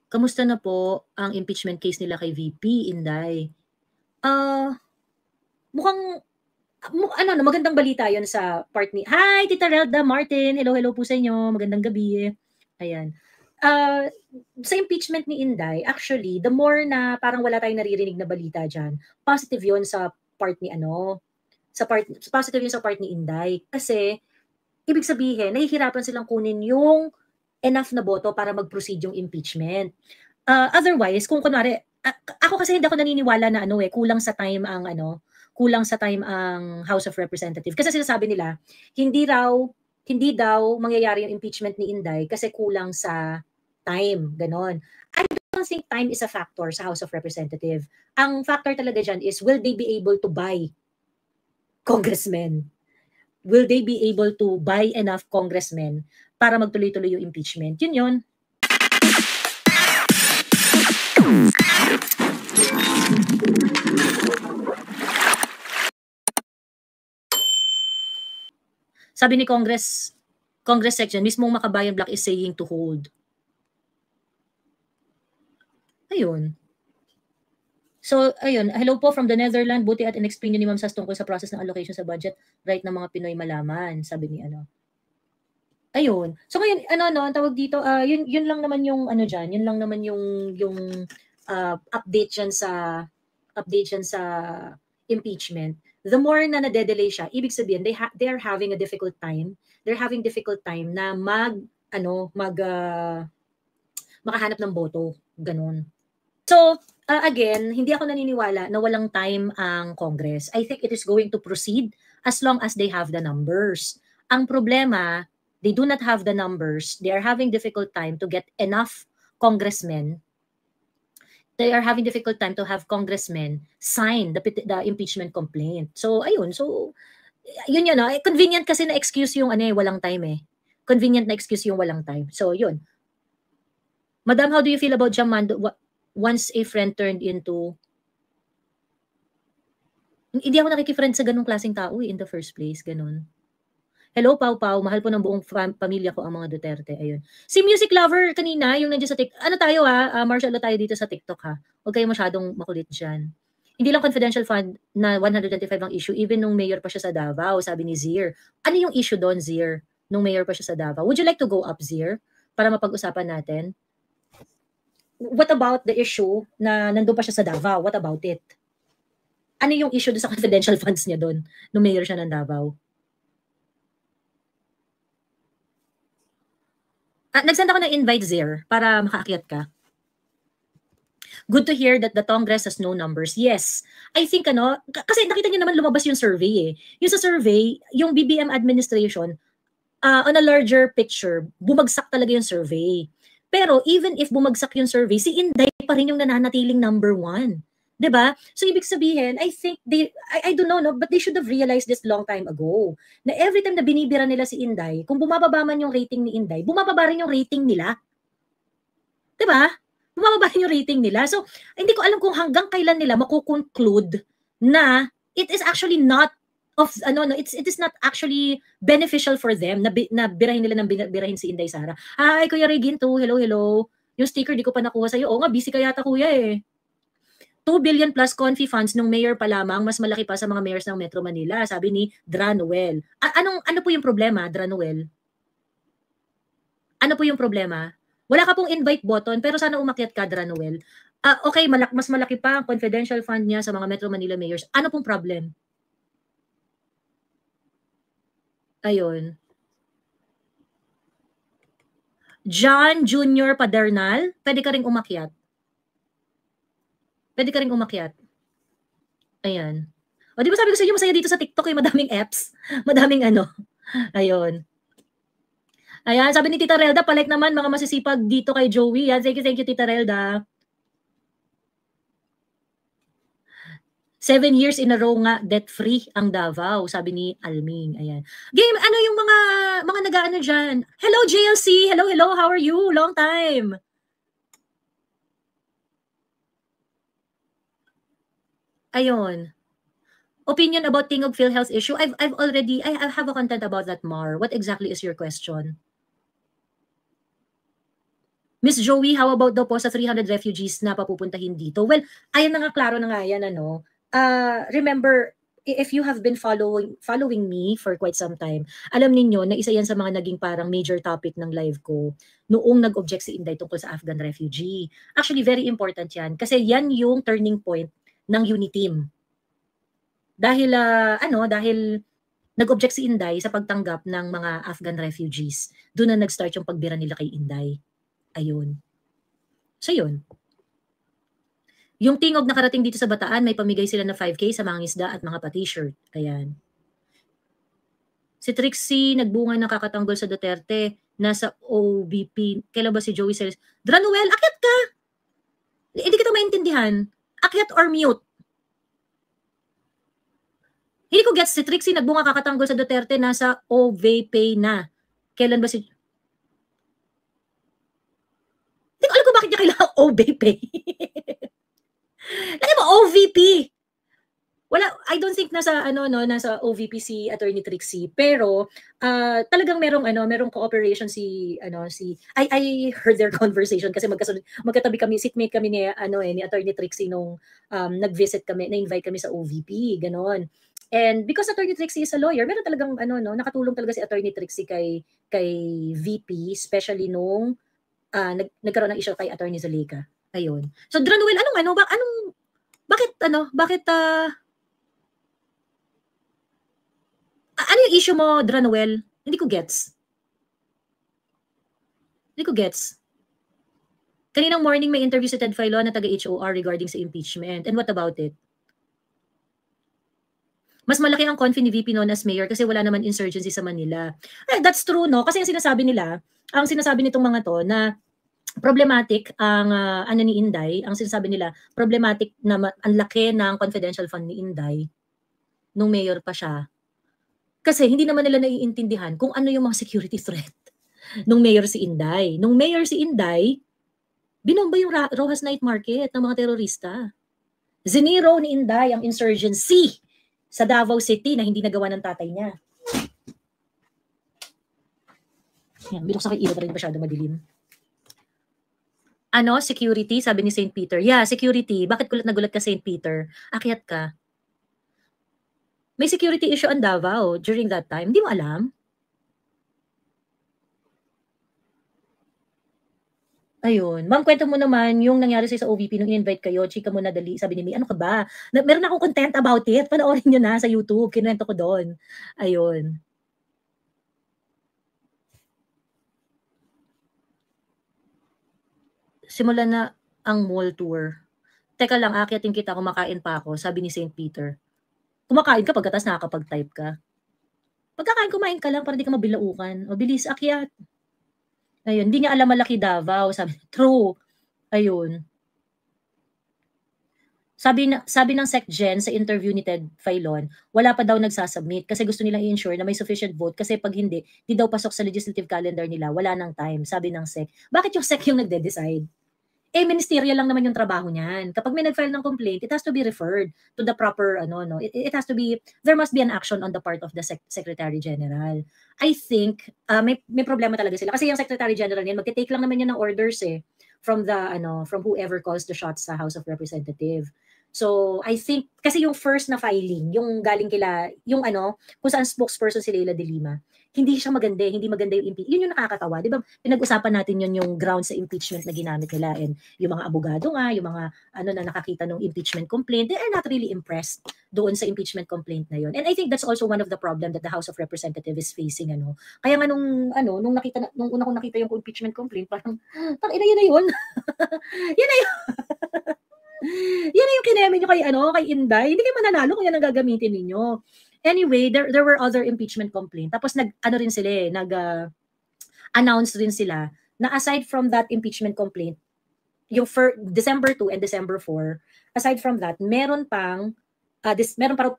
Kamusta na po ang impeachment case nila kay VP Inday? Mukhang magandang balita 'yon sa part ni Hi, Tita Relda Martin. Hello, hello po sa inyo. Magandang gabi. Ayan. Sa impeachment ni Inday, actually, the more na parang wala tayong naririnig na balita diyan, positive 'yon sa part ni positive 'yon sa part ni Inday. Kasi ibig sabihin, nahihirapan silang kunin yung enough na boto para mag-proceed yung impeachment. Otherwise, kung kunwari, ako kasi hindi ako naniniwala na kulang sa time ang House of Representatives. Kasi sinasabi nila, hindi daw mangyayari yung impeachment ni Inday kasi kulang sa time, ganon. I don't think time is a factor sa House of Representatives. Ang factor talaga dyan is, will they be able to buy congressmen? Will they be able to buy enough congressmen para magtuloy-tuloy yung impeachment? Yun yun. Sabi ni Congress section, mismong Makabayan Block is saying to hold. Ayun. So, ayun. Hello po from the Netherlands. Buti at in-explain nyo ni Ma'am Sas tungkol sa process ng allocation sa budget. Right ng mga Pinoy malaman. Sabi ni Ayun. So ngayon, ang tawag dito, yun lang naman yung dyan. Yun lang naman yung update dyan sa impeachment. The more na nade-delay siya, ibig sabihin they are having a difficult time. They're having difficult time na makahanap ng boto, ganun. So, again, hindi ako naniniwala na walang time ang Congress. I think it is going to proceed as long as they have the numbers. Ang problema, they do not have the numbers. They are having difficult time to get enough congressmen. They are having difficult time to have congressmen sign the impeachment complaint. So, ayun. So, yun. Convenient kasi na excuse yung walang time eh. Convenient na excuse yung walang time. So, yun. Madam, how do you feel about Jamando? Once a friend turned into... Hindi ako nakikifriend sa ganung klaseng tao in the first place. Ganun. Hello, Pau Pau. Mahal po ng buong pamilya ko ang mga Duterte. Ayun. Si Music Lover kanina, yung nandiyan sa TikTok. Ano tayo martial law tayo dito sa TikTok ha. Huwag kayo masyadong makulit dyan. Hindi lang confidential fund na 125 ang issue, even nung mayor pa siya sa Davao, sabi ni Zir. Ano yung issue doon, Zir? Nung mayor pa siya sa Davao. Would you like to go up, Zir? Para mapag-usapan natin? What about the issue na nandun pa siya sa Davao? What about it? Ano yung issue doon sa confidential funds niya doon nung mayor siya ng Davao? Nagsend ako ng invite, Zir, para makaakyat ka. Good to hear that the Congress has no numbers. Yes. I think kasi nakita niyo naman lumabas yung survey eh. Yung sa survey, yung BBM administration, on a larger picture, bumagsak talaga yung survey. Pero even if bumagsak yung survey, si Inday pa rin yung nananatiling number 1. 'Di ba? So ibig sabihin, I think I don't know, but they should have realized this long time ago. Na every time na binibira nila si Inday, kung bumababa man yung rating ni Inday, bumababa rin yung rating nila. 'Di ba? Bumababa rin yung rating nila. So hindi ko alam kung hanggang kailan nila makukonclude na it is actually not it is not actually beneficial for them na birahin nila ng birahin si Inday Sara. Hi, Kuya Reginto. Hello, hello. Yung sticker di ko pa nakuha sa'yo. Oo nga, busy ka yata, Kuya eh. 2 billion plus confi funds nung mayor pa lamang, mas malaki pa sa mga mayors ng Metro Manila, sabi ni Dranuel. Ano po yung problema, Dranuel? Ano po yung problema? Wala ka pong invite button, pero sana umakyat ka, Dranuel. Okay, mas malaki pa ang confidential fund niya sa mga Metro Manila mayors. Ano pong problem? Ayun. John Jr. Padernal, pwede ka ring umakyat. Pwede ka ring umakyat. Ayan. O, di ba sabi ko sa inyo, masaya dito sa TikTok, madaming apps. Madaming Ayun. Ayan, sabi ni Tita Relda, palike naman mga masisipag dito kay Joey. Yan, thank you, Tita Relda. 7 years in a row nga debt-free ang Davao, sabi ni Alming. Ayan. Game, yung mga nag-aano dyan? Hello, JLC! Hello, how are you? Long time! Ayun. Opinion about Tingog PhilHealth issue? I have a content about that, Mar. What exactly is your question? Miss Joey, how about daw po sa 300 refugees na papupuntahin dito? Well, ayan na nga, klaro na nga yan, ano. Remember, if you have been following me for quite some time, alam ninyo na isa yan sa mga naging parang major topic ng live ko noong nag-object si Inday tungkol sa Afghan refugee. Actually, very important yan kasi yan yung turning point ng UNITEAM. Dahil, dahil nag-object si Inday sa pagtanggap ng mga Afghan refugees. Doon na nag-start yung pagbira nila kay Inday. Ayun. So yun. Yung tingog nakarating dito sa Bataan, may pamigay sila na 5K sa mga isda at mga pa-t-shirt. Ayan. Si Trixie, nagbunga ng kakatanggol sa Duterte, nasa OBP. Kailan ba si Joey Celis? Dranuel, akyat ka! Hindi kita maintindihan. Akyat or mute? Hindi ko gets si Trixie, nagbunga kakatanggol sa Duterte, nasa OVP na. Kailan ba si... Hindi ko alam kung bakit niya kailangan OVP. Lagi mo, OVP. Wala, I don't think nasa nasa OVP si Attorney Trixie, pero talagang merong cooperation si I heard their conversation kasi magkatabi kami, seatmate kami ni ni Attorney Trixie nung nag-visit kami, na-invite kami sa OVP, ganon. And because Attorney Trixie is a lawyer, meron talagang nakatulong talaga si Attorney Trixie kay VP, especially nung nagkaroon ng issue kay Attorney Zalica. Ayun. So Dranuel, bakit ano yung issue mo, Dranuel? Hindi ko gets. Kaninang morning may interview si Ted Filon na taga-HOR regarding sa impeachment. And what about it? Mas malaki ang confi ni VP noon as mayor kasi wala naman insurgency sa Manila. That's true, no? Kasi ang sinasabi nitong mga to na problematic ang ni Inday, ang sinasabi nila, problematic na ang laki ng confidential fund ni Inday nung mayor pa siya. Kasi hindi naman nila naiintindihan kung ano yung mga security threat nung mayor si Inday. Nung mayor si Inday, binomba yung Rojas Night Market ng mga terorista. Ziniro ni Inday ang insurgency sa Davao City na hindi nagawa ng tatay niya. Yan, binuksan kay Iro pa rin masyado madilim. Security, sabi ni St. Peter. Yeah, security. Bakit gulat na gulat ka, St. Peter? Akyat ka. May security issue ang Davao during that time. Hindi mo alam? Ayun. Ma'am, kwento mo naman yung nangyari sa OVP nung in-invite kayo. Chika mo na dali. Sabi ni May, ano ka ba? Meron akong content about it. Panoorin nyo na sa YouTube. Kinuwento ko doon. Ayun. Simulan na ang mall tour. Teka lang, akyatin kita, kumakain pa ako, sabi ni St. Peter. Kumakain ka pagkatas nakakapag-type ka. Pagkakain, kumain ka lang para di ka mabilaukan. O bilis, akyat. Ayun, hindi niya alam malaki Davao. Sabi, true. Ayun. Sabi ng SecGen sa interview ni Ted Filon, wala pa daw nagsasubmit kasi gusto nilang i-ensure na may sufficient vote kasi pag hindi, di daw pasok sa legislative calendar nila, wala nang time, sabi ng SEC. Bakit yung SEC yung nagde-decide? Ministerial lang naman yung trabaho niyan. Kapag may nag-file ng complaint, it has to be referred to the proper, it has to be, there must be an action on the part of the Secretary General. I think, may problema talaga sila. Kasi yung Secretary General niyan, magte-take lang naman yan ng orders from whoever calls the shots sa House of Representatives. So, I think, kasi yung first na filing, yung galing yung kung saan spokesperson si Leila de Lima, hindi maganda yung impeachment. Yun yung nakakatawa, di ba? Pinag-usapan natin yun yung grounds sa impeachment na ginamit nila, and yung mga abogado nga, yung mga na nakakita ng impeachment complaint, they are not really impressed doon sa impeachment complaint na yun. And I think that's also one of the problem that the House of Representatives is facing, Kaya nga nung una kong nakita yung impeachment complaint, parang, yun na yun. Yun na yun. Yan na yung kineme nyo kay Inday. Hindi kayo mananalo kung yan ang gagamitin ninyo. Anyway, there were other impeachment complaints. Tapos nag-announce rin sila na aside from that impeachment complaint, yung December 2 and December 4, aside from that, meron parang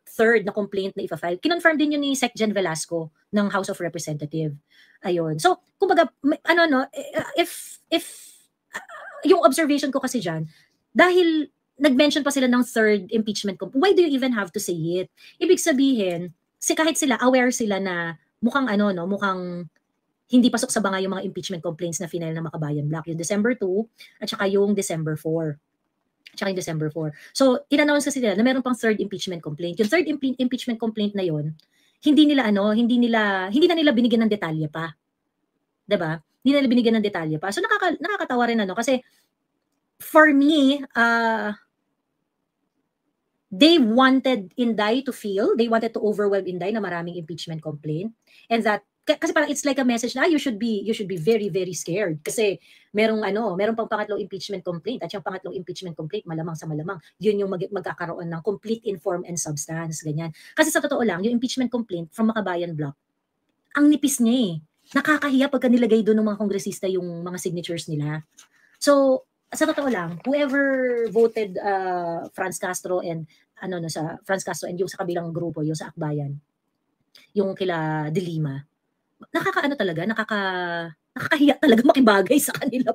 third na complaint na ipa-file. Kinonfirm din yun ni SecGen Velasco ng House of Representatives. Ayun. So, kumbaga, if yung observation ko kasi dyan, dahil nag-mention pa sila ng third impeachment complaint, why do you even have to say it? Ibig sabihin, kahit sila, aware sila na mukhang hindi pasok sa banga yung mga impeachment complaints na final ng Makabayan Block, yung December 2 at saka yung December 4. Tsaka yung December 4. So, in-announce kasi nila na meron pang third impeachment complaint. Yung third impeachment complaint na yon, hindi na nila binigyan ng detalye pa. 'Di ba? Hindi na nila binigyan ng detalye pa. So nakakatawa rin kasi for me, they wanted to overwhelm Inday na maraming impeachment complaint, and that kasi parang it's like a message na you should be very very scared kasi meron pang pangatlong impeachment complaint, at yung pangatlong impeachment complaint malamang sa malamang yun yung magkakaroon ng complete inform and substance, ganyan. Kasi sa totoo lang, yung impeachment complaint from Makabayan Block, ang nipis niya nakakahiya pagka nilagay doon ng mga kongresista yung mga signatures nila. So sa totoo lang, whoever voted Franz Castro and yung sa kabilang grupo, yung sa Akbayan, yung kila De Lima, nakakahiya talaga makibagay sa kanila.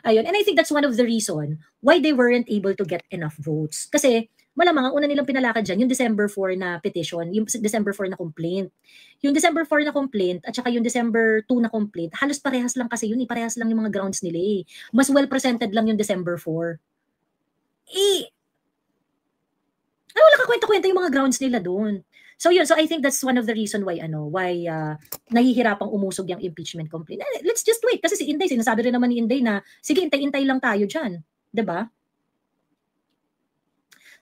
Ayun. And I think that's one of the reason why they weren't able to get enough votes. Kasi malamang ang una nilang pinalakad dyan, yung December 4 na petition, yung December 4 na complaint. Yung December 4 na complaint at saka yung December 2 na complaint, halos parehas lang kasi yun, parehas lang yung mga grounds nila eh. Mas well presented lang yung December 4. Wala kakwenta-kwenta yung mga grounds nila doon. So yun, so I think that's one of the reason why nahihirapang umusog yung impeachment complaint. Let's just wait kasi si Inday, sinasabi rin naman ni Inday na sige, intay-intay lang tayo diyan, 'di ba?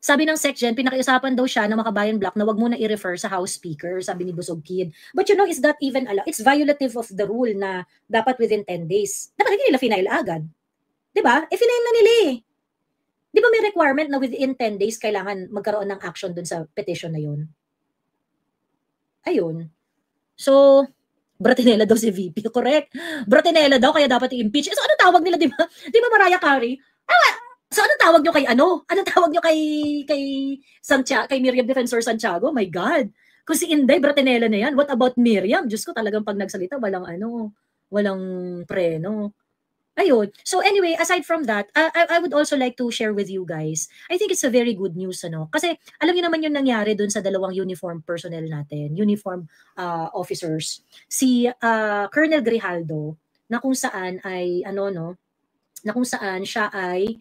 Sabi ng SecGen, pinakiusapan daw siya ng Makabayan Block na wag muna i-refer sa House Speaker, sabi ni Busog Kid. But is that even allowed? It's violative of the rule na dapat within 10 days. Dapat hindi nila final agad. 'Di ba? Final na nila eh. Di ba may requirement na within 10 days kailangan magkaroon ng action dun sa petition na yun? Ayun. So, Bratinela daw si VP. Correct. Bratinela daw, kaya dapat i-impeach. So, ano tawag nila, di ba? Di ba Mariah Carey? So, ano tawag nyo kay ano? Anong tawag nyo kay Miriam Defensor Santiago? My God. Kung si Inday, Bratinela na yan. What about Miriam? Diyos ko, talagang pag nagsalita, walang preno. Ayun. So anyway, aside from that, I would also like to share with you guys. I think it's a very good news Kasi alam niyo naman yung nangyari doon sa dalawang uniform personnel natin, uniform officers. Si Colonel Grijaldo na kung saan ay na kung saan siya ay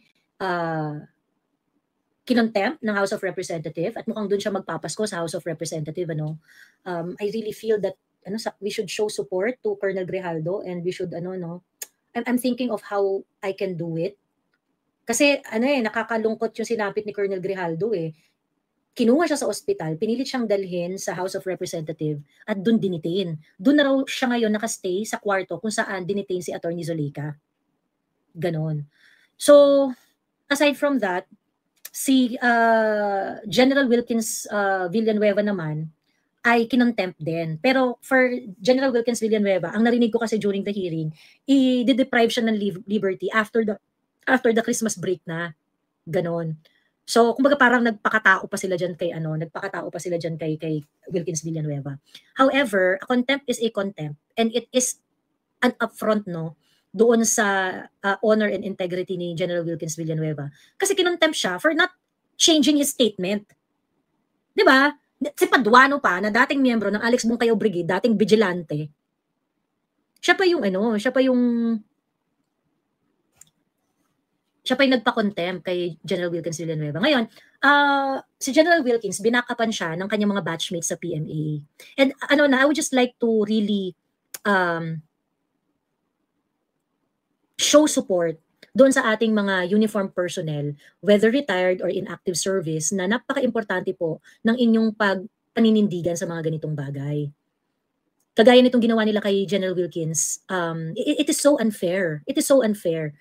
kinontempt ng House of Representative at mukhang doon siya magpapasko sa House of Representative I really feel that we should show support to Colonel Grijaldo, and we should I'm thinking of how I can do it. Kasi nakakalungkot yung sinapit ni Colonel Grijaldo eh. Kinuha siya sa ospital, pinilit siyang dalhin sa House of Representative at doon dinitain. Doon na raw siya ngayon nakastay sa kwarto kung saan dinitain si Attorney Zoleka. Ganon. So, aside from that, si General Wilkins Villanueva naman ay kinontempt din. Pero for General Wilkins Villanueva, ang narinig ko kasi during the hearing, i-deprive siya ng liberty after the Christmas break na. Ganon. So, kumbaga parang nagpakatao pa sila diyan kay kay Wilkins Villanueva. However, a contempt is a contempt, and it is an affront doon sa honor and integrity ni General Wilkins Villanueva. Kasi kinontempt siya for not changing his statement. 'Di ba? Si Paduano pa, na dating miyembro ng Alex Bungkayaw Brigade, dating vigilante, siya pa yung nagpa-contempt kay General Wilkins Villanueva. Ngayon, si General Wilkins, binakapan siya ng kanyang mga batchmates sa PMA. And I would just like to really show support doon sa ating mga uniform personnel, whether retired or in active service, na napaka-importante po ng inyong paninindigan sa mga ganitong bagay. Kagaya nitong ginawa nila kay General Wilkins, it is so unfair. It is so unfair.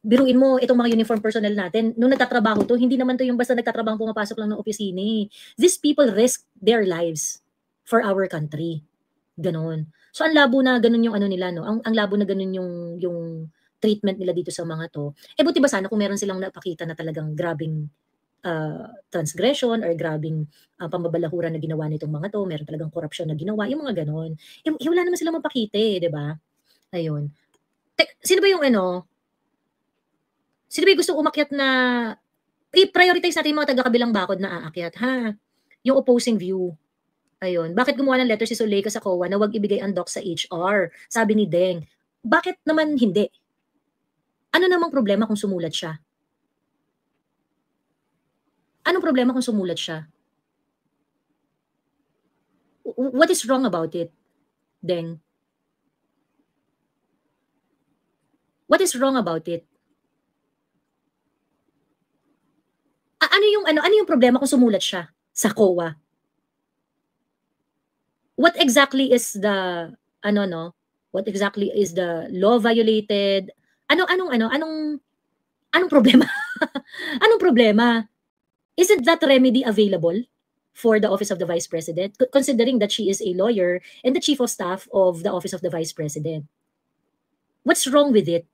Biruin mo, itong mga uniform personnel natin, nung nagtatrabaho to, hindi naman to yung basta nagtatrabaho, pumapasok lang ng opisina. These people risk their lives for our country. Ganon. So ang labo na ganun yung nila ang labo na ganun yung treatment nila dito sa mga to. Buti ba sana kung meron silang napakita na talagang grabing transgression or grabing pambabalahura na ginawa nitong mga to, meron talagang corruption na ginawa, yung mga ganon. Wala naman silang mapakita di ba? Ayun. Sino ba yung gusto umakyat na i-prioritize natin yung mga taga-kabilang bakod na aakyat, ha? Yung opposing view. Ayun. Bakit gumawa ng letter si Zuleika sa COA na wag ibigay ang doc sa HR? Sabi ni Deng. Bakit naman hindi? Ano namang problema kung sumulat siya? Anong problema kung sumulat siya? What is wrong about it, Deng? What is wrong about it? Ano yung problema kung sumulat siya sa COA? What exactly is the What exactly is the law violated? Anong problema? Anong problema? Isn't that remedy available for the Office of the Vice President, considering that she is a lawyer and the Chief of Staff of the Office of the Vice President? What's wrong with it?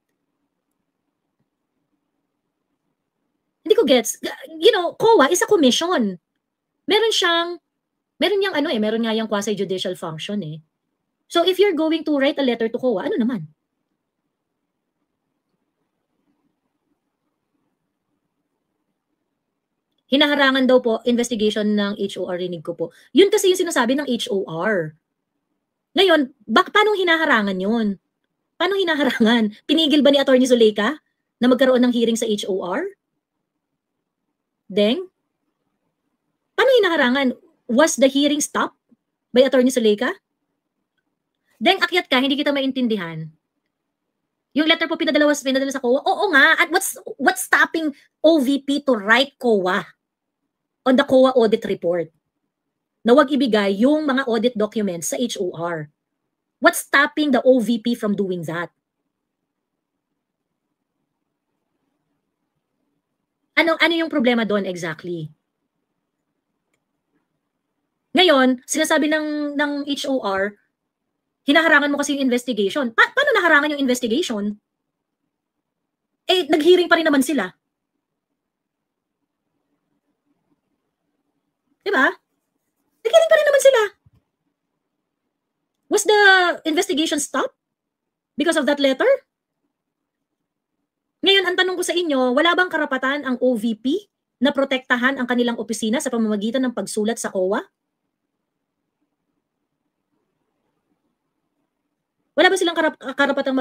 Hindi ko gets. COA is a commission. Meron nga yung quasi-judicial function eh. So if you're going to write a letter to COA, ano naman? Hinaharangan daw po investigation ng HOR, rinig ko po. Yun kasi yung sinasabi ng HOR. Ngayon, paano hinaharangan yun? Paano hinaharangan? Pinigil ba ni Atty. Zuleika na magkaroon ng hearing sa HOR? Deng? Paano hinaharangan? Was the hearing stopped by Atty. Zuleika? Deng, akyat ka, hindi kita maintindihan. Yung letter po pinadala sa COA? Oo nga, at what's stopping OVP to write COA on the COA audit report na wag ibigay yung mga audit documents sa HOR? What's stopping the OVP from doing that? Ano yung problema doon exactly? Ngayon, sinasabi ng HOR, hinaharangan mo kasi yung investigation. Paano naharangan yung investigation? Eh, nag-hearing pa rin naman sila. Diba? Nag-hearing pa rin naman sila. Was the investigation stopped because of that letter? Ngayon, ang tanong ko sa inyo, wala bang karapatan ang OVP na protektahan ang kanilang opisina sa pamamagitan ng pagsulat sa COA? Wala ba silang karapatang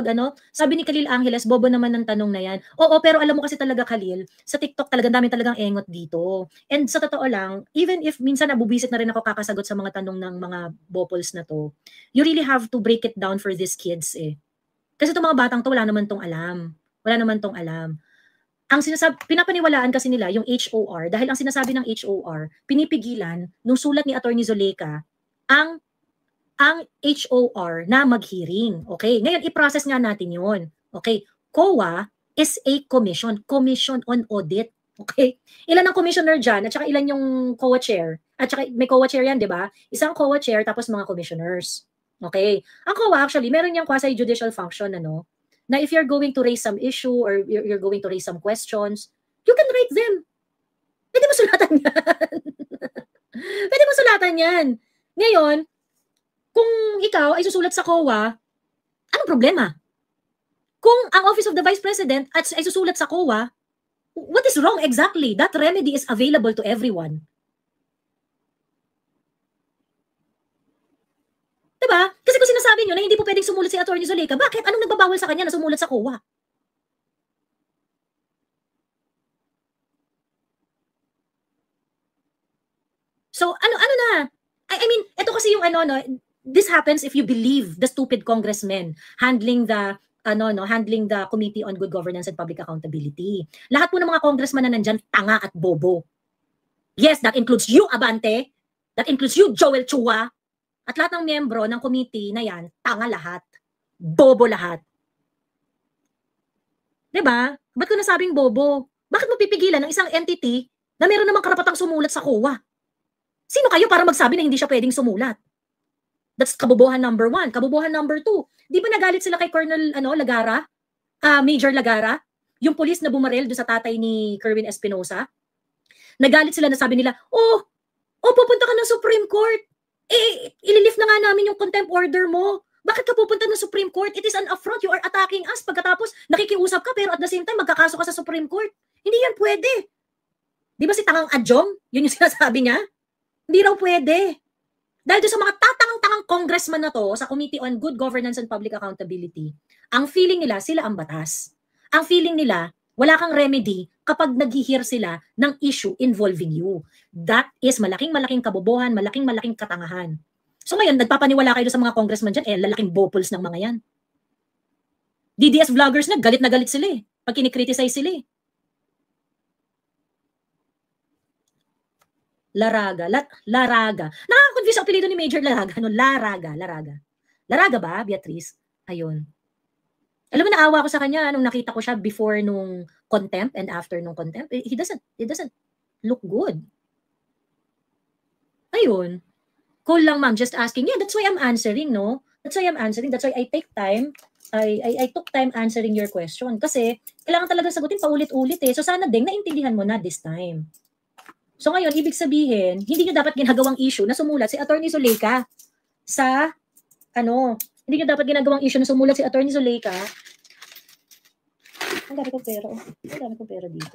Sabi ni Khalil Angeles, bobo naman ng tanong na yan. Oo, pero alam mo kasi talaga, Khalil, sa TikTok dami talagang engot dito. And sa totoo lang, even if minsan nabubisit na rin ako kakasagot sa mga tanong ng mga bopols na to, you really have to break it down for these kids eh. Kasi itong mga batang to, wala naman tong alam. Wala naman tong alam. Pinapaniwalaan kasi nila yung HOR dahil ang sinasabi ng HOR, pinipigilan nung sulat ni Atty. Zuleika ang HOR na mag-hearing. Okay? Ngayon, i-process nga natin yon. Okay? COA is a commission on audit. Okay? Ilan ang commissioner dyan at saka ilan yung COA chair? At saka may COA chair yan, di ba? Isang COA chair tapos mga commissioners. Okay? Ang COA actually, meron yung quasi-judicial function, na if you're going to raise some issue or you're going to raise some questions, you can write them. Pwede mo sulatan yan. Pwede mo sulatan yan. Ngayon, kung ikaw ay susulat sa COA, anong problema? Kung ang Office of the Vice President ay susulat sa COA, what is wrong exactly? That remedy is available to everyone. Diba? Kasi kung sinasabi nyo na hindi po pwedeng sumulat si Atty. Zuleika, bakit? Anong nagbabawal sa kanya na sumulat sa COA? So, ano na? I mean, ito kasi yung this happens if you believe the stupid congressmen handling the Committee on Good Governance and Public Accountability. Lahat po ng mga congressman na nandyan, tanga at bobo. Yes, that includes you, Abante. That includes you, Joel Chua. At lahat ng miyembro ng committee na yan, tanga lahat. Bobo lahat. Diba? Ba't ko nasabing bobo? Bakit mo pipigilan ng isang entity na meron namang karapatang sumulat sa COA? Sino kayo para magsabi na hindi siya pwedeng sumulat? That's kabubuhan number 1. Kabubuhan number 2. Di ba nagalit sila kay Colonel Lagara? Major Lagara? Yung pulis na bumarel doon sa tatay ni Kerwin Espinosa? Nagalit sila na sabi nila, pupunta ka ng Supreme Court. Ililift na nga namin yung contempt order mo. Bakit ka pupunta ng Supreme Court? It is an affront. You are attacking us. Pagkatapos, nakikiusap ka pero at the same time, magkakaso ka sa Supreme Court. Hindi yan pwede. Di ba si Tangang Adjong? Yun yung sinasabi niya? Hindi raw pwede. Dahil doon sa mga tatangang-tangang congressman na to sa Committee on Good Governance and Public Accountability, ang feeling nila sila ang batas. Ang feeling nila wala kang remedy kapag nag-hear sila ng issue involving you. That is malaking-malaking kabobohan, malaking-malaking katangahan. So ngayon, nagpapaniwala kayo sa mga congressman dyan, lalaking bopuls ng mga yan. DDS vloggers na galit sila eh, pag kinikriticize sila eh. Laraga. Nakaka-confuse ang apelido ni Major Laraga. Ano? Laraga. Laraga ba, Beatrice? Ayun. Alam mo, naawa ko sa kanya nung nakita ko siya before nung contempt and after nung contempt. He doesn't look good. Ayun. Cool lang, ma'am. Just asking. Yeah, that's why I'm answering, no? That's why I take time. I took time answering your question. Kasi, kailangan talaga sagutin paulit-ulit eh. So, sana din, naintindihan mo na this time. So ngayon, ibig sabihin, hindi nyo dapat ginagawang issue na sumulat si Attorney Zuleyka sa, hindi nyo dapat ginagawang issue na sumulat si Attorney Zuleyka. Ang dami kong pera. Ang dami kong pera dito.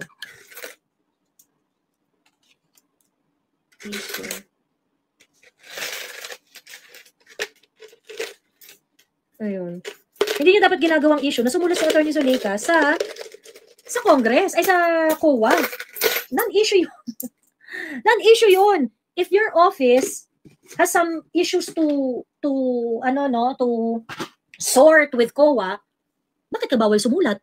Ayun. Hindi nyo dapat ginagawang issue na sumulat si Attorney Zuleyka sa Congress, ay sa COA. Non-issue yun. Non-issue yun. If your office has some issues to sort with COA, bakit ka bawal sumulat?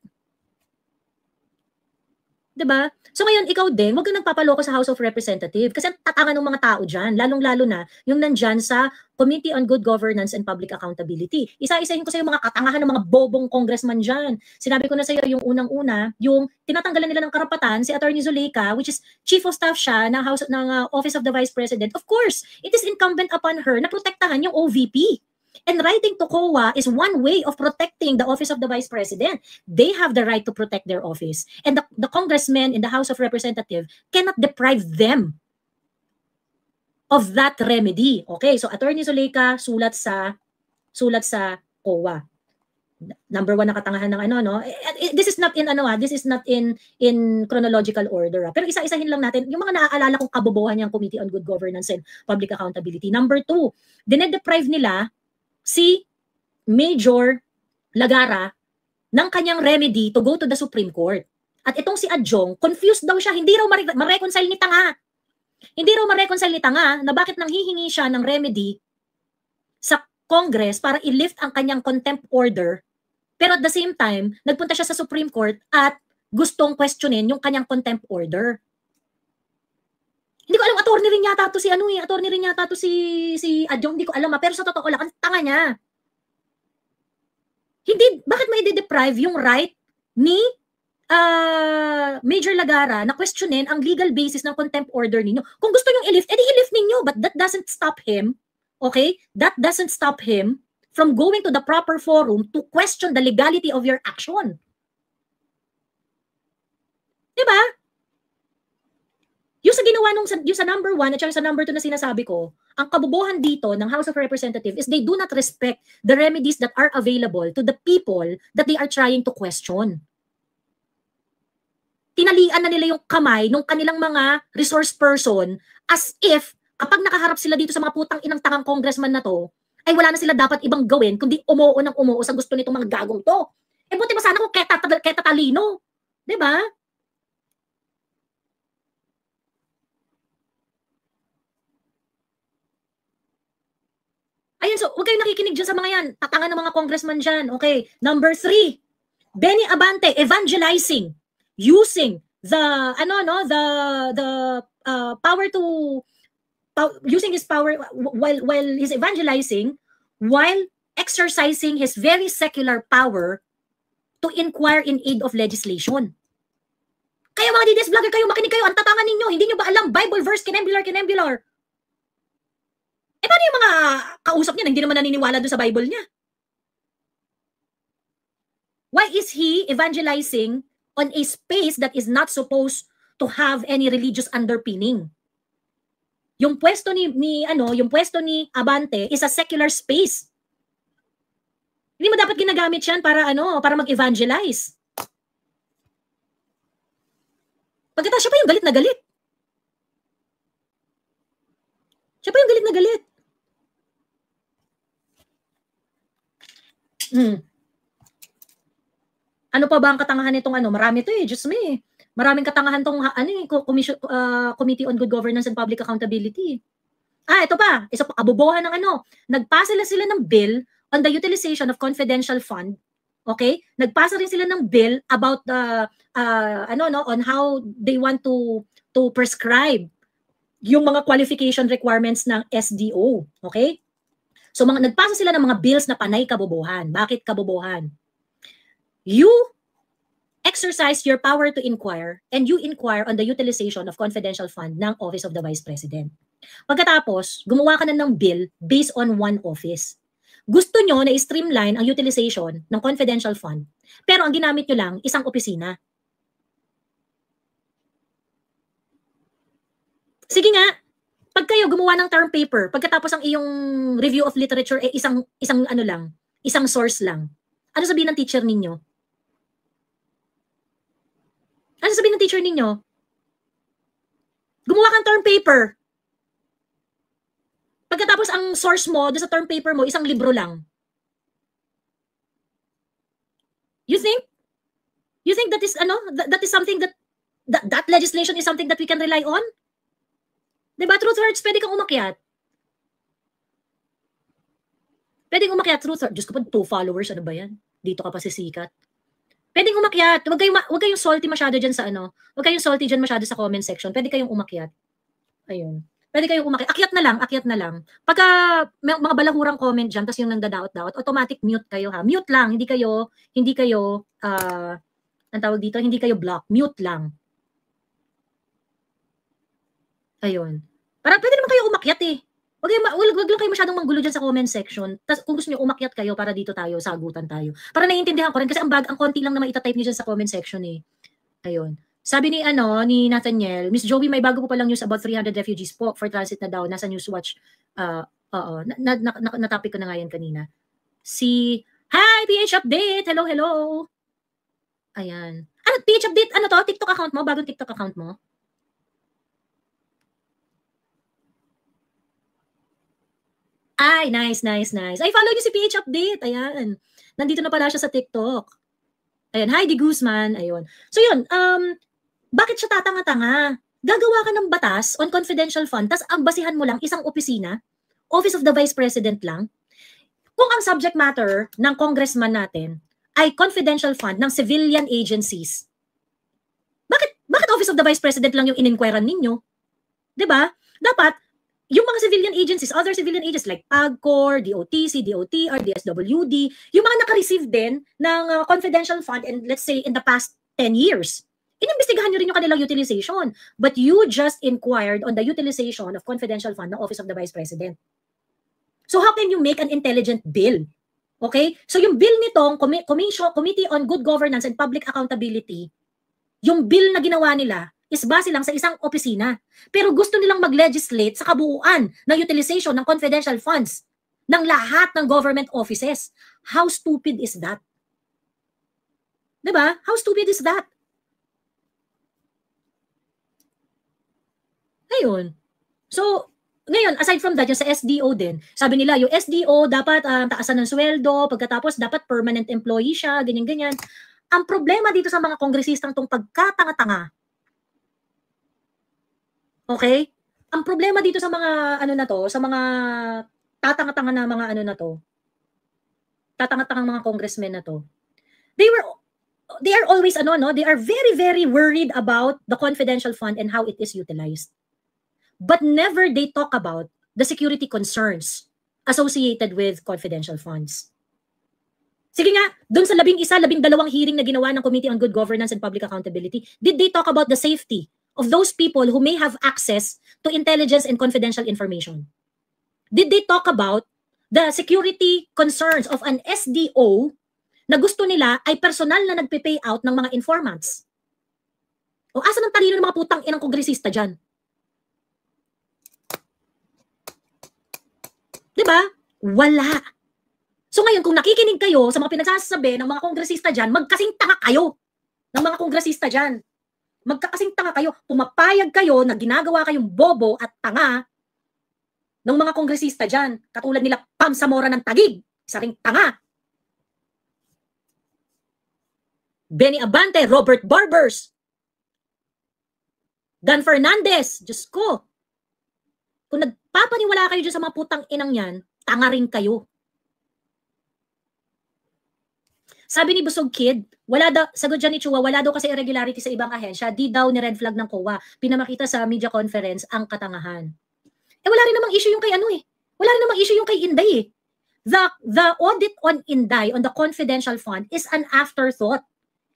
Diba? So ngayon, ikaw din, huwag kang nagpapaloko sa House of Representatives kasi tatangan ng mga tao dyan, lalong-lalo na yung nandyan sa Committee on Good Governance and Public Accountability. Isa-isahin ko sa yung mga katangahan ng mga bobong congressman dyan. Sinabi ko na sa iyo yung unang-una, yung tinatanggalan nila ng karapatan si Attorney Zuleyka, which is Chief of Staff siya ng Office of the Vice President. Of course, it is incumbent upon her na protektahan yung OVP. And writing to COA is one way of protecting the office of the Vice President. They have the right to protect their office. And the congressmen in the House of Representatives cannot deprive them of that remedy. Okay, so Attorney Zuleyka, sulat sa COA. Number 1 na katangahan ng This is not in chronological order. Pero isa-isahin lang natin yung mga naaalala kong kabobohan ng Committee on Good Governance and Public Accountability. Number 2, dinedeprive nila si Major Lagara ng kanyang remedy to go to the Supreme Court. At itong si Adjong, confused daw siya, hindi raw ma-reconcile ni Tanga. Hindi raw ma-reconcile ni Tanga na bakit nanghihingi siya ng remedy sa Congress para i-lift ang kanyang contempt order. Pero at the same time, nagpunta siya sa Supreme Court at gustong questionin yung kanyang contempt order. Hindi ko alam, attorney rin yata to si Adjong, hindi ko alam pero sa totoo lang, ang tanga niya. Hindi, bakit may de-deprive yung right ni Major Lagara na questionin ang legal basis ng contempt order ninyo? Kung gusto nyong i-lift, edi i-lift ninyo, but that doesn't stop him, okay? That doesn't stop him from going to the proper forum to question the legality of your action. Diba? Yung sa ginawa yung sa number 1 at sa number 2 na sinasabi ko, ang kabobohan dito ng House of Representatives is they do not respect the remedies that are available to the people that they are trying to question. Tinalian na nila yung kamay ng kanilang mga resource person as if kapag nakaharap sila dito sa mga putang inang tangang congressman na to, ay wala na sila dapat ibang gawin kundi umuo ng umuo sa gusto nitong mga gagong to. Eh buti ba sana kung kaya tatalino? Diba? Ayun, so huwag kayong nakikinig dyan sa mga yan. Tatangan ng mga congressman dyan. Okay, number 3, Benny Abante evangelizing using the power to using his power while he's evangelizing, while exercising his very secular power to inquire in aid of legislation. Kaya mga DDS vlogger kayo, makinig kayo, ang tatangan ninyo, hindi nyo ba alam Bible verse kinembular? Eh, paano yung mga kausap niya na hindi naman naniniwala doon sa Bible niya? Why is he evangelizing on a space that is not supposed to have any religious underpinning? Yung pwesto yung pwesto ni Abante is a secular space. Hindi mo dapat ginagamit 'yan para para mag-evangelize. Pagkatapos siya pa yung galit na galit. Hmm. Ano pa ba ang katangahan nitong ano? Marami to eh, Diyos me. Maraming katangahan tong Committee on Good Governance and Public Accountability. Ito pa, isa pa kabobohan ng ano. Nagpasa sila ng bill on the utilization of confidential fund. Okay? Nagpasa rin sila ng bill about the on how they want to prescribe yung mga qualification requirements ng SDO. Okay? So nagpasa sila ng mga bills na panay kabobohan. Bakit kabobohan? You exercise your power to inquire and you inquire on the utilization of confidential fund ng Office of the Vice President. Pagkatapos, gumawa ka na ng bill based on one office. Gusto nyo na i-streamline ang utilization ng confidential fund, pero ang ginamit nyo lang, isang opisina. Sige nga, pag kayo gumawa ng term paper, pagkatapos ang iyong review of literature, isang source lang. Ano sabihin ng teacher ninyo? Ano sabihin ng teacher ninyo? Gumawa kang term paper. Pagkatapos ang source mo, doon sa term paper mo, isang libro lang. You think that is that is something that legislation is something that we can rely on? Diba? Truth hurts, pwede kang umakyat. Pwedeng umakyat, truth hurts. Diyos ko pa, 2 followers, ano ba yan? Dito ka pa sisikat. Pwedeng umakyat. Huwag kayong salty masyado dyan sa ano. Huwag kayong salty dyan masyado sa comment section. Pwede kayong umakyat. Ayun. Pwede kayong umakyat. Akyat na lang. Pagka may mga balahurang comment dyan, tapos yung nagdadaot-daot, automatic mute kayo ha. Mute lang. Hindi kayo, ang tawag dito, hindi kayo block. Mute lang. Ayun. Para pwede naman kayo umakyat eh. Wag lang kayo masyadong manggulo dyan sa comment section. Tapos kung gusto niyo umakyat kayo para dito tayo, sagutan tayo. Para naiintindihan ko rin kasi ang konti lang naman itatype niyo dyan sa comment section eh. Ayun. Sabi ni Nathaniel, Miss Joey, may bago po palang news about 300 refugees po for transit na daw. Nasa Newswatch. Na-topic ko na nga yan kanina. Hi, PH Update! Hello. Ayan. PH Update, to? TikTok account mo? Bagong TikTok account mo? Ay, nice. Ay, follow niyo si PH Update. Ayan. Nandito na pala siya sa TikTok. Ayan, Heidi Guzman. Ayun. So yun, bakit siya tatanga-tanga? Gagawa ka ng batas on confidential fund, tas ang basihan mo lang isang opisina, Office of the Vice President lang. Kung ang subject matter ng congressman natin ay confidential fund ng civilian agencies, bakit Office of the Vice President lang yung in-inquiran ninyo? 'Di ba? Dapat yung mga civilian agencies, other civilian agencies like PAGCOR, DOTC, DOTR, DSWD, yung mga naka-receive din ng confidential fund and let's say in the past 10 years, inimbestigahan nyo rin yung kanilang utilization. But you just inquired on the utilization of confidential fund ng Office of the Vice President. So how can you make an intelligent bill? Okay? So yung bill nitong Committee on Good Governance and Public Accountability, yung bill na ginawa nila, is base lang sa isang opisina. Pero gusto nilang mag-legislate sa kabuuan ng utilization ng confidential funds ng lahat ng government offices. How stupid is that? Diba? How stupid is that? Ayun. So, ngayon, aside from that, yung sa SDO din, sabi nila, yung SDO dapat taasan ng sweldo, pagkatapos dapat permanent employee siya, ganyan-ganyan. Ang problema dito sa mga kongresistang tong pagkatanga-tanga, okay? Ang problema dito sa mga sa mga tatanga-tanga na mga tatanga-tangang mga congressmen na to. They are always they are very very worried about the confidential fund and how it is utilized. But never they talk about the security concerns associated with confidential funds. Sige nga, doon sa 12 hearing na ginawa ng Committee on Good Governance and Public Accountability, did they talk about the safety of those people who may have access to intelligence and confidential information? Did they talk about the security concerns of an SDO na gusto nila ay personal na nagpe-pay out ng mga informants? O asan ang talino ng mga putang inang kongresista dyan? Diba? Wala. So ngayon, kung nakikinig kayo sa mga pinagsasabi ng mga kongresista dyan, magkasing tanga kayo ng mga kongresista dyan. Magkakasing tanga kayo, pumapayag kayo na ginagawa kayong bobo at tanga ng mga kongresista dyan. Katulad nila Pam Zamora ng Taguig, isa ring tanga. Benny Abante, Robert Barbers, Dan Fernandez, Diyos ko. Kung nagpapaniwala kayo dyan sa mga putang inang yan, tanga rin kayo. Sabi ni Busog Kid, wala daw, sagot dyan ni Chua, wala daw kasi irregularity sa ibang ahensya, di daw ni red flag ng COA. Pinamakita sa media conference ang katangahan. Wala rin namang issue yung kay ano eh. Wala rin namang issue yung kay Inday eh. The audit on Inday, on the confidential fund, is an afterthought.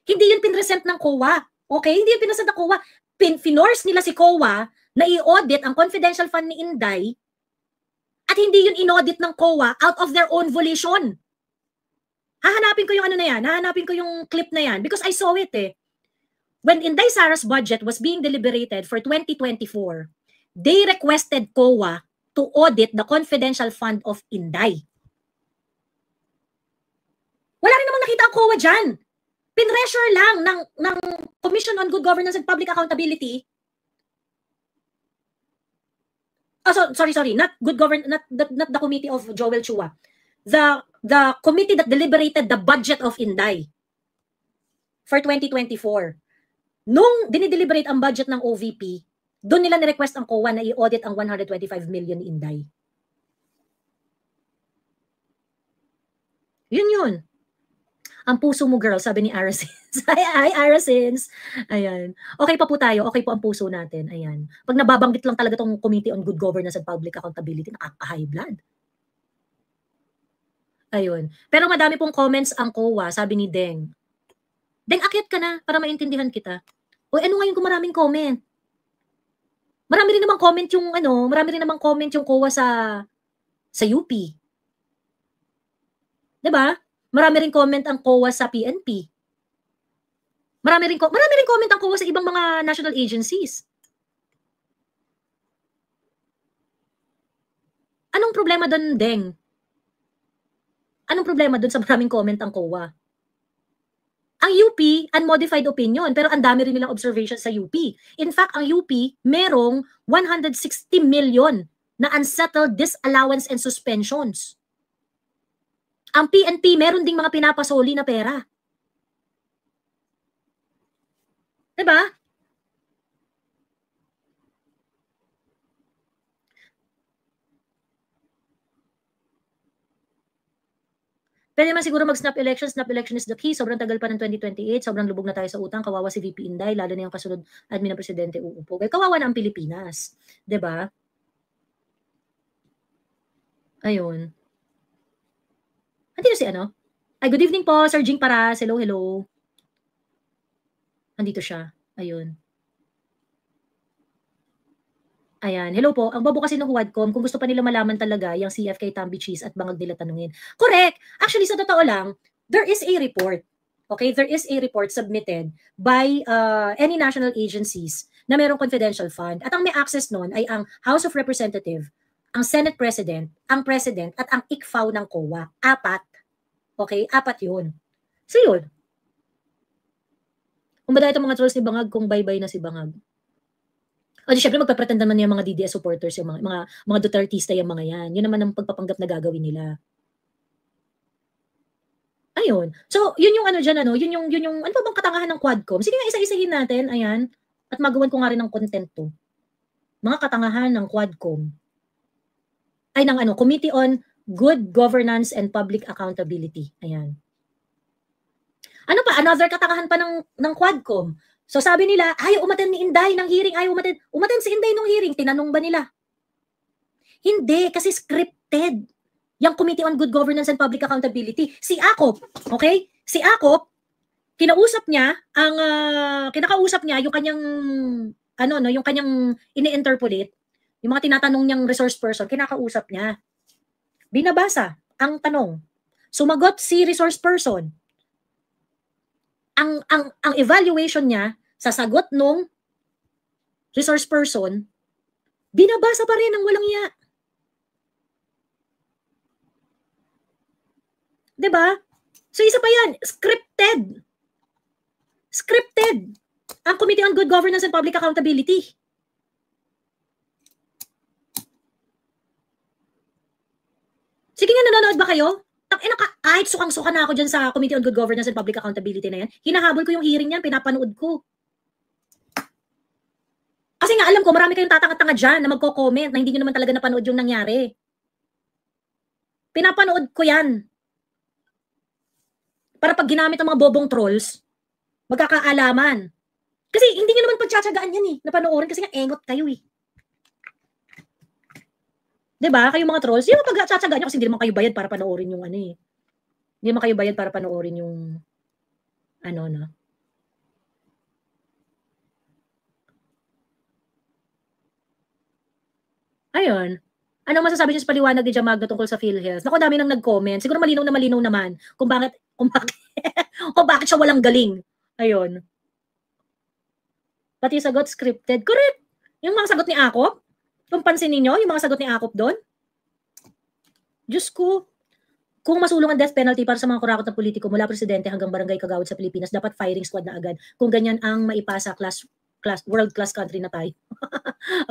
Hindi yun pinresent ng COA. Okay? Hindi yun pinresent ng COA. Finorce nila si COA na i-audit ang confidential fund ni Inday at hindi yun in-audit ng COA out of their own volition. Hahanapin ko yung ano na yan. Hahanapin ko yung clip na yan because I saw it eh. When Inday Sara's budget was being deliberated for 2024, they requested COA to audit the confidential fund of Inday. Wala rin namang nakita ang COA dyan. Pinressure lang ng Commission on Good Governance and Public Accountability. Oh, sorry, not good governance, not the committee of Joel Chua. The committee that deliberated the budget of Inday for 2024. Nung dinideliberate ang budget ng OVP, doon nila ni-request ang COA na i-audit ang 125 million Inday. Yun. Ang puso mo, girl, sabi ni Arasins. Hi, Arasins. Ayan. Okay pa po tayo. Okay po ang puso natin. Ayan. Pag nababanggit lang talaga tong Committee on Good Governance and Public Accountability, nakaka-high blood. Ayun. Pero madami pong comments ang COA, sabi ni Deng. Deng, akyat ka na para maintindihan kita. O ano ngayon kung maraming comment? Marami rin namang comment yung COA sa UP. 'Di ba? Marami rin comment ang COA sa PNP. Marami rin comment ang COA sa ibang mga national agencies. Anong problema doon, Deng? Anong problema doon sa maraming comment ang COA? Ang UP, unmodified opinion, pero ang dami rin nilang observation sa UP. In fact, ang UP, merong 160 million na unsettled disallowance and suspensions. Ang PNP, meron ding mga pinapasoli na pera. Diba? Pwede naman siguro mag-snap election. Snap election is the key. Sobrang tagal pa ng 2028. Sobrang lubog na tayo sa utang. Kawawa si VP Inday. Lalo na yung kasunod admin ng presidente uupo. Kawawa na ang Pilipinas. Diba? Ayun. Andito si ano? Ay, good evening po, Sir Jing Paras. Hello. Andito siya. Ayun. Ayan, hello po. Ang bobo kasi ng Huadcom, kung gusto pa nila malaman talaga yung CFK Tambi Cheese at bangag nila tanungin. Correct! Actually, sa totoo lang, there is a report. Okay, there is a report submitted by any national agencies na mayroong confidential fund. At ang may access nun ay ang House of Representatives, ang Senate President, ang President, at ang ICFAO ng COA. 4. Okay, 4 yun. So yun. Kung ba dahil itong mga trolls ni Bangag, kung bye-bye na si Bangag. O di syempre magpapretend naman yung mga DDS supporters, yung mga Dutertista yung mga yan. Yun naman ang pagpapanggap na gagawin nila. Ayun. So, yun yung ano dyan, yun yung ano pa bang katangahan ng Quadcom? Sige nga, isa-isahin natin, ayan. At magawan ko nga rin ng content to. Mga katangahan ng Quadcom. Ay, ng Committee on Good Governance and Public Accountability. Ayan. Ano pa? Another katangahan pa ng Quadcom. So sabi nila, ayaw umattend ni Inday ng hearing, ayaw umattend si Inday ng hearing. Tinanong ba nila? Hindi, kasi scripted. Yung Committee on Good Governance and Public Accountability. Si Akop, okay? Si Akop, kinakausap niya yung kanyang, yung kanyang ini-interpolate, yung mga tinatanong niyang resource person, kinakausap niya. Binabasa ang tanong. Sumagot si resource person. Ang evaluation niya sa sagot nung resource person, binabasa pa rin ng walang iya. 'Di ba? So isa pa 'yan, scripted. Scripted. Ang Committee on Good Governance and Public Accountability. Sige nga, nanonood ba kayo? Kahit sukang-suka na ako dyan sa Committee on Good Governance and Public Accountability na yan, hinahabol ko yung hearing yan, pinapanood ko. Kasi nga alam ko, marami kayong tatanga-tanga dyan na magko-comment na hindi nyo naman talaga napanood yung nangyari. Pinapanood ko yan. Para pag ginamit ang mga bobong trolls, magkakaalaman. Kasi hindi nyo naman pagtsatsagaan yan napanoorin kasi nga engot kayo Diba? Kayo mga trolls, yung pagtsatsagaan nyo kasi hindi naman kayo bayad para panoorin yung Hindi naman kayo bayad para panoorin yung na. Ayun. Ano masasabi niyo sa paliwanag ni Jamag tungkol sa PhilHealth? Naku, dami nang nag-comment. Siguro malinaw naman kung bakit kung bakit siya walang galing. Ayun. Pati sagot scripted. Correct. Yung mga sagot ni Akop, kung pansinin niyo, yung mga sagot ni Akop doon. Diyos ko. Kung masulong ang death penalty para sa mga kurakot na politiko mula presidente hanggang barangay kagawad sa Pilipinas, dapat firing squad na agad. Kung ganyan ang maipasa world-class country na tayo.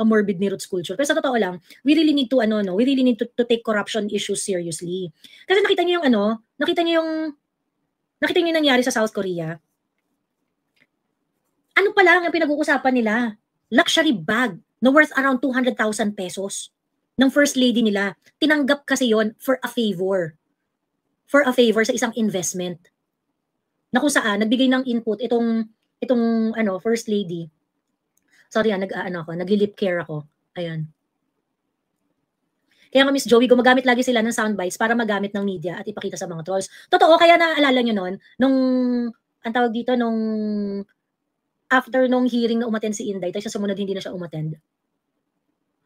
A morbid ni roots culture. Pero sa totoo lang, we really need to take corruption issues seriously. Kasi nakita niyo yung nangyari sa South Korea. Ano pa lang ang pinag-uusapan nila? Luxury bag na worth around 200,000 pesos ng first lady nila. Tinanggap kasi yon for a favor. For a favor sa isang investment. Na kung saan nagbigay ng input itong first lady. Sorry nagli-lip care ako. Ayan. Kaya nga Miss Joey, gumagamit lagi sila ng soundbites para magamit ng media at ipakita sa mga trolls. Totoo, kaya naalala nyo nun, after nung hearing na umattend si Inday, tapos sumunod hindi na siya umattend.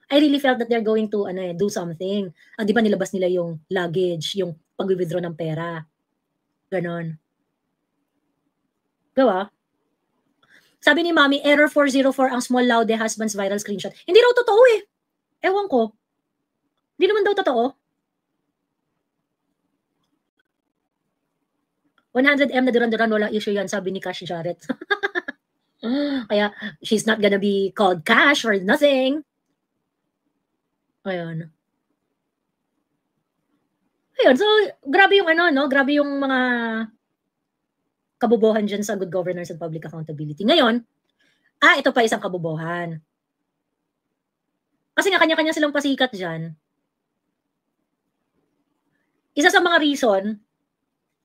I really felt that they're going to do something. Di ba nilabas nila yung luggage, yung pag-withdraw ng pera. Ganon. Gawa? Sabi ni Mami, error 404 ang small Laude husband's viral screenshot. Hindi raw totoo Ewan ko. Hindi naman daw totoo. 100M na duran-duran, wala issue yan, sabi ni Cash Jarrett. Kaya, she's not gonna be called Cash or nothing. Ayun. So, grabe yung grabe yung mga kabubuhan dyan sa good governance and public accountability. Ngayon, ito pa isang kabubuhan. Kasi nga kanya-kanya silang pasikat dyan. Isa sa mga reason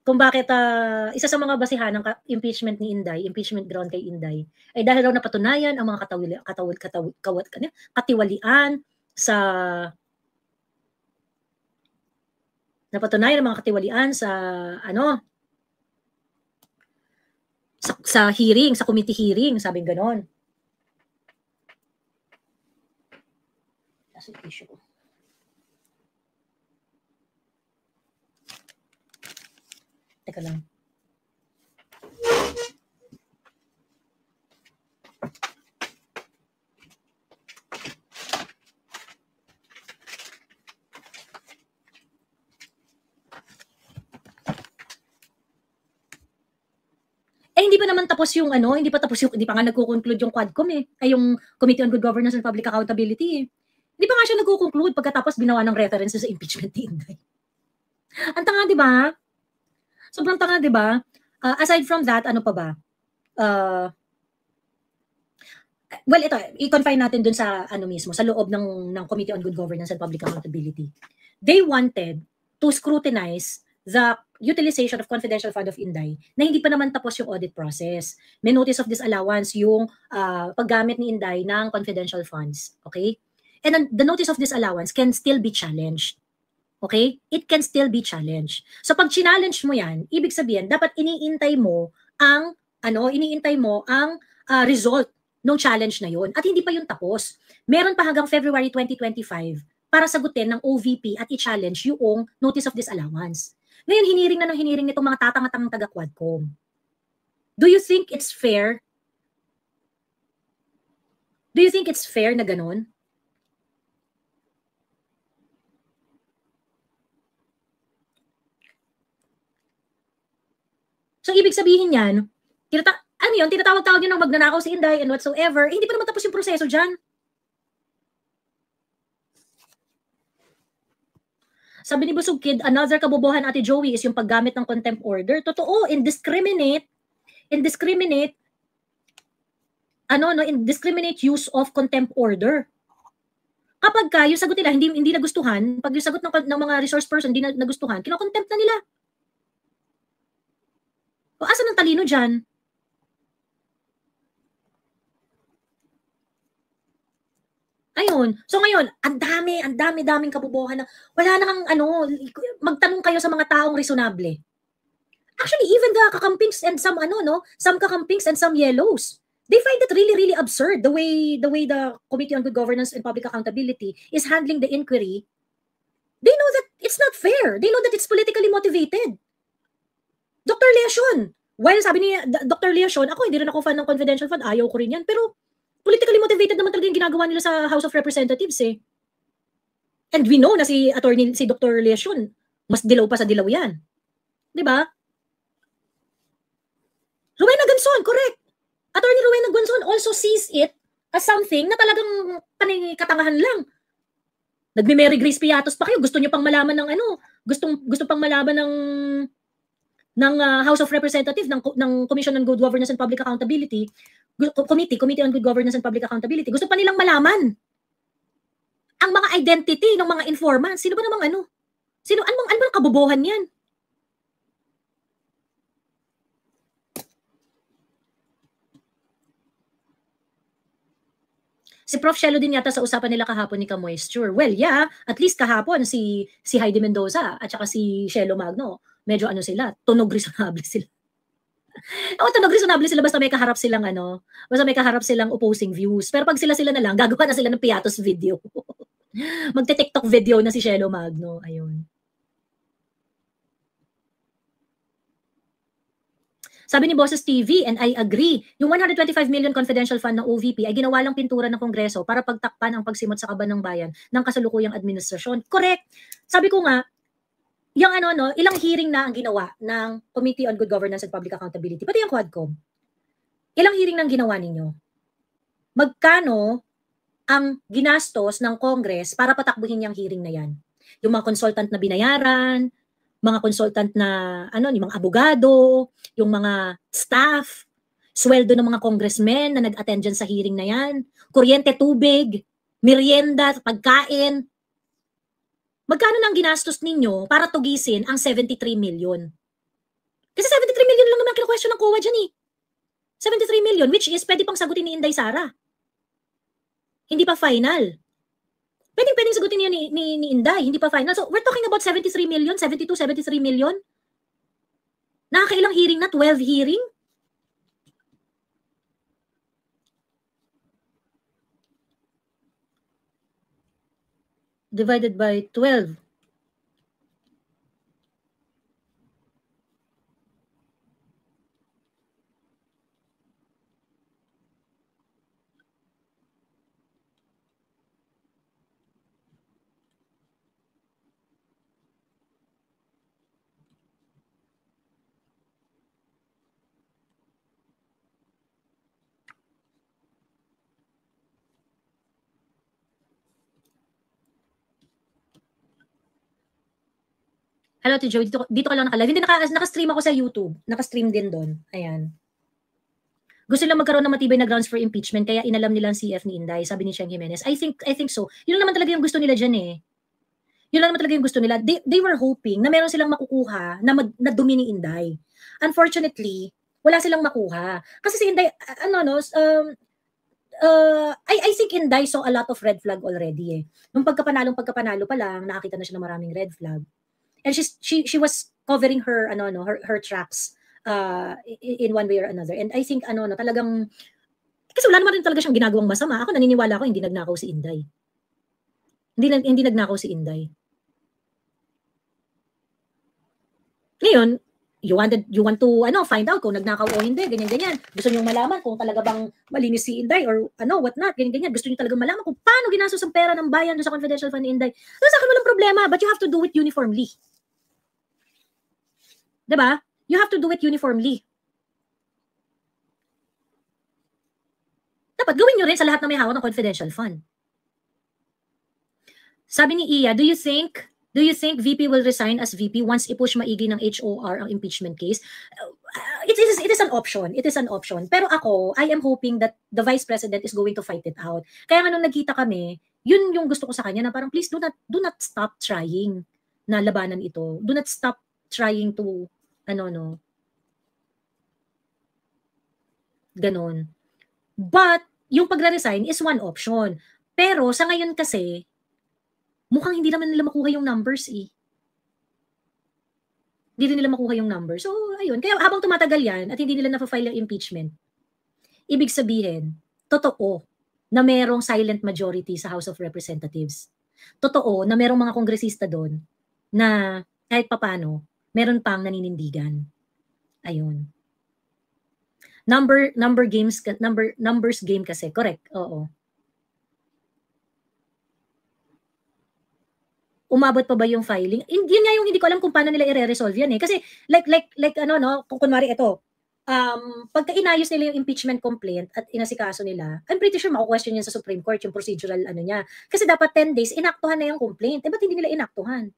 kung bakit isa sa mga basihan ng impeachment ni Inday, impeachment ground kay Inday, ay dahil raw napatunayan ang mga katiwalian sa hearing, sa committee hearing, sabi ganon. That's an issue. Teka lang. Hindi pa naman tapos yung hindi pa nga nagko-conclude yung Quadcom ay yung Committee on Good Governance and Public Accountability Hindi pa nga siya nagko-conclude pagkatapos binawa ng references sa impeachment ni Inday. Ang tanga, di ba? Sobrang tanga, di ba? Aside from that, ano pa ba? Well, ito, i-confine natin dun sa mismo, sa loob ng Committee on Good Governance and Public Accountability. They wanted to scrutinize the utilization of confidential fund of Inday na hindi pa naman tapos yung audit process. May notice of disallowance yung paggamit ni Inday ng confidential funds. Okay? And then the notice of disallowance can still be challenged. Okay? It can still be challenged. So pag challenge mo yan, ibig sabihin, dapat iniintay mo ang result ng challenge na yon. At hindi pa yun tapos. Meron pa hanggang February 2025 para sagutin ng OVP at i-challenge yung notice of disallowance. Ngayon, hiniring nitong mga tatanga-tangang taga-Quadcom. Do you think it's fair? Do you think it's fair na ganun? So, ibig sabihin yan, tinatawag-tawag yun ng magnanakaw si Inday and whatsoever, hindi pa naman tapos yung proseso dyan. Sabi ni Busog Kid, another kabobohan Ate Joey is yung paggamit ng contempt order. Totoo, indiscriminate indiscriminate use of contempt order. Kapag yung sagot nila hindi nagustuhan, pag yung sagot ng mga resource person hindi nagustuhan, kino-contempt na nila. O asan ang talino diyan? Ayun. So ngayon, ang daming kabobohan na wala nang magtanong kayo sa mga taong reasonable. Actually, even the kakampings and some kakampings and some yellows, they find it really absurd the way the Committee on Good Governance and Public Accountability is handling the inquiry. They know that it's not fair. They know that it's politically motivated. Dr. Leacion, while sabi ni Dr. Leacion, hindi rin ako fan ng confidential fund, ayaw ko rin yan, pero politically motivated naman talaga yung ginagawa nila sa House of Representatives eh. And we know na si Dr. Leacion, mas dilaw pa sa dilaw yan. Di ba? Rowena Ganson, correct. Attorney Rowena Ganson also sees it as something na talagang katangahan lang. Nagme-Mary Grace Piatos pa kayo, gusto niyo pang malaman ng gusto pang malaman ng House of Representatives, ng Commission on Good Governance and Public Accountability, Committee on Good Governance and Public Accountability, gusto pa nilang malaman ang mga identity ng mga informants. Sino ba namang ano bang kabobohan yan? Si Prof. Shelo din yata sa usapan nila kahapon ni Ka-Moisture. Well, yeah, at least kahapon si Heidi Mendoza at saka si Shelo Magno, medyo sila, tunog reasonable sila. Tunog reasonable sila basta may kaharap silang opposing views. Pero pag sila na lang, gagawa na sila ng Piatos video. Magte-TikTok video na si Shelo Magno. Ayun. Sabi ni Bosses TV, and I agree, yung 125 million confidential fund ng OVP ay ginawa lang pintura ng Kongreso para pagtakpan ang pagsimot sa kaban ng bayan ng kasalukuyang administrasyon. Correct. Sabi ko nga, yung ilang hearing na ang ginawa ng Committee on Good Governance and Public Accountability, pati yung Quadcom. Ilang hearing nang ginawa ninyo? Magkano ang ginastos ng Congress para patakbuhin yung hearing na yan? Yung mga consultant na binayaran, mga consultant na yung mga abogado, yung mga staff, sweldo ng mga congressmen na nag-attend dyan sa hearing na yan, kuryente, tubig, merienda, pagkain. Magkano nang ginastos ninyo para tugisin ang 73 million? Kasi 73 million lang naman kino-question ng COA dyan eh. 73 million, which is pwede pang sagutin ni Inday Sara. Hindi pa final. Pwedeng sagutin niya ni Inday, hindi pa final. So, we're talking about 73 million, 72, 73 million. Nakakailang hearing na? 12 hearing? Divided by 12. Hello, Ate Joey. Dito ka lang naka-live. Hindi, naka-stream ako sa YouTube. Naka-stream din doon. Ayan. Gusto lang magkaroon ng matibay na grounds for impeachment, kaya inalam nila ang CF ni Inday, sabi ni Cheng Jimenez. I think so. Yun lang naman talaga yung gusto nila dyan eh. Yun lang naman talaga yung gusto nila. They were hoping na meron silang makukuha na dumi ni Inday. Unfortunately, wala silang makuha. Kasi si Inday, I think Inday saw a lot of red flag already eh. Nung pagkapanalo pa lang, nakakita na siya ng maraming red flag. And she was covering her her tracks in one way or another. And I think talagang kasi wala naman rin talaga siyang ginagawang masama. Ako naniniwala ako hindi nagnakaw si Inday. Hindi nagnakaw si Inday. Ngayon, you want to find out kung nagnakaw o hindi, ganyan. Gusto niyo malaman kung talaga bang malinis si Inday or what not, ganyan. Gusto niyo talaga malaman kung paano ginastos ang pera ng bayan sa confidential fund ni Inday. So, sa akin walang problema, but you have to do it uniformly. Diba? You have to do it uniformly. Dapat gawin nyo rin sa lahat na may hawak ng confidential fund. Sabi ni Iya, do you think Do you think VP will resign as VP once i-push maigi ng HOR ang impeachment case? It is an option. It is an option. Pero ako, I am hoping that the Vice President is going to fight it out. Kaya nga nung nagkita kami, yun yung gusto ko sa kanya na parang please do not stop trying na labanan ito. Do not stop trying to ganon. But yung pagre-resign is one option. Pero sa ngayon kasi mukhang hindi naman nila makuha yung numbers eh. Hindi rin nila makuha yung numbers. So, ayun. Kaya habang tumatagal yan at hindi nila na-file yung impeachment, ibig sabihin, totoo na merong silent majority sa House of Representatives. Totoo na merong mga kongresista doon na kahit papano, meron pang naninindigan. Ayun. Numbers game kasi. Correct. Oo. Umabot pa ba yung filing? Yun nga yung hindi ko alam kung paano nila i-resolve yan eh. Kasi kung kunwari ito, pagka inayos nila yung impeachment complaint at inasikaso nila, I'm pretty sure mako-question yan sa Supreme Court yung procedural niya. Kasi dapat 10 days, inaktuhan na yung complaint. Eh, ba't hindi nila inaktuhan?